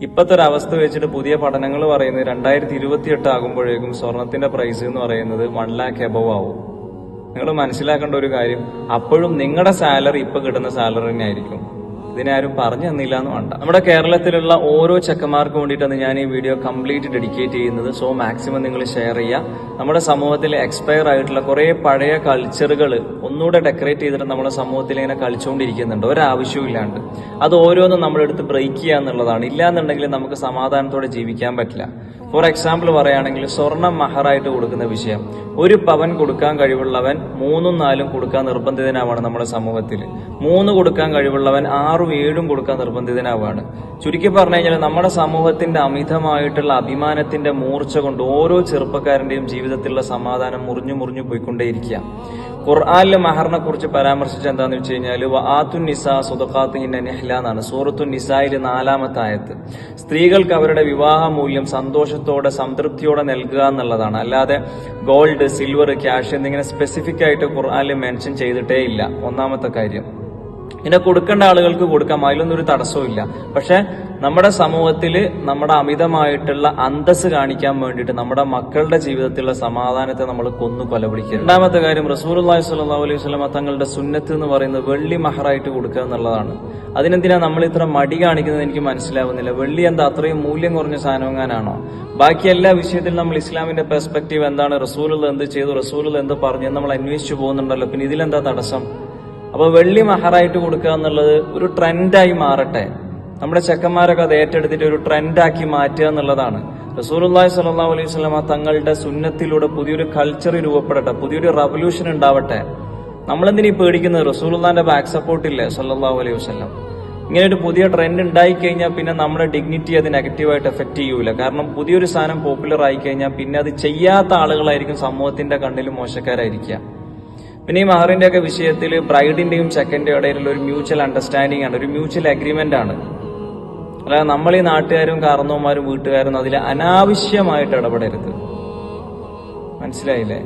ഇപ്പോഴത്തെ ഒരു അവസ്ഥ വെച്ചിട്ട് പുതിയ പഠനങ്ങൾ പറയുന്നത് 2028 ആകുമ്പോഴേക്കും സ്വർണത്തിന്റെ പ്രൈസ് എന്ന് പറയുന്നത് 1 lakh എബവ് ആവും. നിങ്ങൾ മനസ്സിലാക്കേണ്ട ഒരു കാര്യം, അപ്പോഴും നിങ്ങളുടെ സാലറി ഇപ്പൊ കിട്ടുന്ന സാലറി തന്നെ ആയിരിക്കും. ഇതിനാരും പറഞ്ഞു തന്നില്ല എന്ന് വേണ്ട. നമ്മുടെ കേരളത്തിലുള്ള ഓരോ ചെക്കന്മാർക്ക് വേണ്ടിയിട്ടാണ് ഞാൻ ഈ വീഡിയോ കംപ്ലീറ്റ് ഡെഡിക്കേറ്റ് ചെയ്യുന്നത്. സോ മാക്സിമം നിങ്ങൾ ഷെയർ ചെയ്യുക. നമ്മുടെ സമൂഹത്തിൽ എക്സ്പയർ ആയിട്ടുള്ള കുറെ പഴയ കൾച്ചറുകൾ ഒന്നുകൂടെ ഡെക്കറേറ്റ് ചെയ്തിട്ട് നമ്മുടെ സമൂഹത്തിൽ ഇങ്ങനെ കളിച്ചുകൊണ്ടിരിക്കുന്നുണ്ട് ഒരാവശ്യവും ഇല്ലാണ്ട്. അത് ഓരോന്നും നമ്മളെടുത്ത് ബ്രേക്ക് ചെയ്യുക എന്നുള്ളതാണ്. ഇല്ലാന്നുണ്ടെങ്കിൽ നമുക്ക് സമാധാനത്തോടെ ജീവിക്കാൻ പറ്റില്ല. ഫോർ എക്സാമ്പിൾ പറയുകയാണെങ്കിൽ സ്വർണം മഹറായിട്ട് കൊടുക്കുന്ന വിഷയം, 1 പവൻ കൊടുക്കാൻ കഴിവുള്ളവൻ 3ഉം 4ഉം കൊടുക്കാൻ നിർബന്ധിതനാവാണ് നമ്മുടെ സമൂഹത്തിൽ. 3 കൊടുക്കാൻ കഴിവുള്ളവൻ 6ഉം 7ഉം കൊടുക്കാൻ നിർബന്ധിതനാവാണ്. ചുരുക്കി പറഞ്ഞു കഴിഞ്ഞാൽ നമ്മുടെ സമൂഹത്തിന്റെ അമിതമായിട്ടുള്ള അഭിമാനത്തിന്റെ മൂർച്ച കൊണ്ട് ഓരോ ചെറുപ്പക്കാരന്റെയും ജീവിതത്തിലുള്ള സമാധാനം മുറിഞ്ഞു പോയിക്കൊണ്ടേയിരിക്കുക. ഖുർആനിലെ മഹറിനെ കുറിച്ച് പരാമർശിച്ച എന്താന്ന് വെച്ച് കഴിഞ്ഞാൽ വആത്തുൻ നിസാ സ്വദഖാത്തിഹിന്ന നിഹ്ല എന്നാണ് സൂറത്തുൻ നിസായിൽ 4-ാമത്തെ ആയത്ത്. സ്ത്രീകൾക്ക് അവരുടെ വിവാഹ മൂല്യം സന്തോഷത്തോടെ സംതൃപ്തിയോടെ നൽകുക എന്നുള്ളതാണ്. അല്ലാതെ ഗോൾഡ്, സിൽവർ, ക്യാഷ് എന്നിങ്ങനെ സ്പെസിഫിക് ആയിട്ട് ഖുർആനിൽ മെൻഷൻ ചെയ്തിട്ടേ ഇല്ല. ഒന്നാമത്തെ കാര്യം. പിന്നെ കൊടുക്കേണ്ട ആളുകൾക്ക് കൊടുക്കാം, അതിലൊന്നും ഒരു തടസ്സവും ഇല്ല. പക്ഷെ നമ്മുടെ സമൂഹത്തിൽ നമ്മുടെ അമിതമായിട്ടുള്ള അന്തസ് കാണിക്കാൻ വേണ്ടിയിട്ട് നമ്മുടെ മക്കളുടെ ജീവിതത്തിലുള്ള സമാധാനത്തെ നമ്മൾ കൊലപിടിക്കുക. രണ്ടാമത്തെ കാര്യം, റസൂലുള്ളാഹി സ്വല്ലല്ലാഹു അലൈഹി വസല്ലം തങ്ങളുടെ സുന്നത്ത് എന്ന് പറയുന്നത് വെള്ളി മഹറായിട്ട് കൊടുക്കുക എന്നുള്ളതാണ്. അതിനെന്തിനാ നമ്മൾ ഇത്ര മടി കാണിക്കുന്നത് എനിക്ക് മനസ്സിലാവുന്നില്ല. വെള്ളി എന്താ അത്രയും മൂല്യം കുറഞ്ഞ സാധനങ്ങാനാണോ? ബാക്കി എല്ലാ വിഷയത്തിലും നമ്മൾ ഇസ്ലാമിന്റെ പെർസ്പെക്റ്റീവ് എന്താണ്, റസൂലുള്ള എന്ത് ചെയ്തു, റസൂലുള്ള എന്ത് പറഞ്ഞു നമ്മൾ അന്വേഷിച്ചു പോകുന്നുണ്ടല്ലോ. പിന്നെ ഇതിലെന്താ തടസ്സം? അപ്പൊ വെള്ളി മഹറായിട്ട് കൊടുക്കുക എന്നുള്ളത് ഒരു ട്രെൻഡായി മാറട്ടെ. നമ്മുടെ ചെക്കന്മാരൊക്കെ അത് ഏറ്റെടുത്തിട്ട് ഒരു ട്രെൻഡാക്കി മാറ്റുക എന്നുള്ളതാണ്. റസൂലുള്ളാഹി സ്വല്ലല്ലാഹു അലൈഹി വസല്ലം തങ്ങളുടെ സുന്നത്തിലൂടെ പുതിയൊരു കൾച്ചർ രൂപപ്പെടട്ടെ, പുതിയൊരു റവല്യൂഷൻ ഉണ്ടാവട്ടെ. നമ്മളെന്തിനീ പേടിക്കുന്നത്? റസൂലുള്ളാഹിന്റെ ബാക്ക് സപ്പോർട്ട് ഇല്ലേ സ്വല്ലല്ലാഹു അലൈഹി വസല്ലം. ഇങ്ങനെ ഒരു പുതിയ ട്രെൻഡ് ഉണ്ടായി കഴിഞ്ഞാൽ പിന്നെ നമ്മുടെ ഡിഗ്നിറ്റി അത് നെഗറ്റീവായിട്ട് എഫക്ട് ചെയ്യൂല. കാരണം പുതിയൊരു സാധനം പോപ്പുലർ ആയി കഴിഞ്ഞാൽ പിന്നെ അത് ചെയ്യാത്ത ആളുകളായിരിക്കും സമൂഹത്തിന്റെ കണ്ണിൽ മോശക്കാരായിരിക്കുക. പിന്നെ ഈ മഹറിന്റെ ഒക്കെ വിഷയത്തിൽ ബ്രൈഡിന്റെയും ചെക്കന്റെയും ഇടയിലുള്ള ഒരു മ്യൂച്വൽ അണ്ടർസ്റ്റാൻഡിംഗ് ആണ്, ഒരു മ്യൂച്വൽ അഗ്രിമെന്റ് ആണ്. അല്ലാതെ നമ്മൾ ഈ നാട്ടുകാരും കാരണവന്മാരും വീട്ടുകാരും അതിൽ അനാവശ്യമായിട്ട് ഇടപെടരുത്. മനസ്സിലായില്ലേ?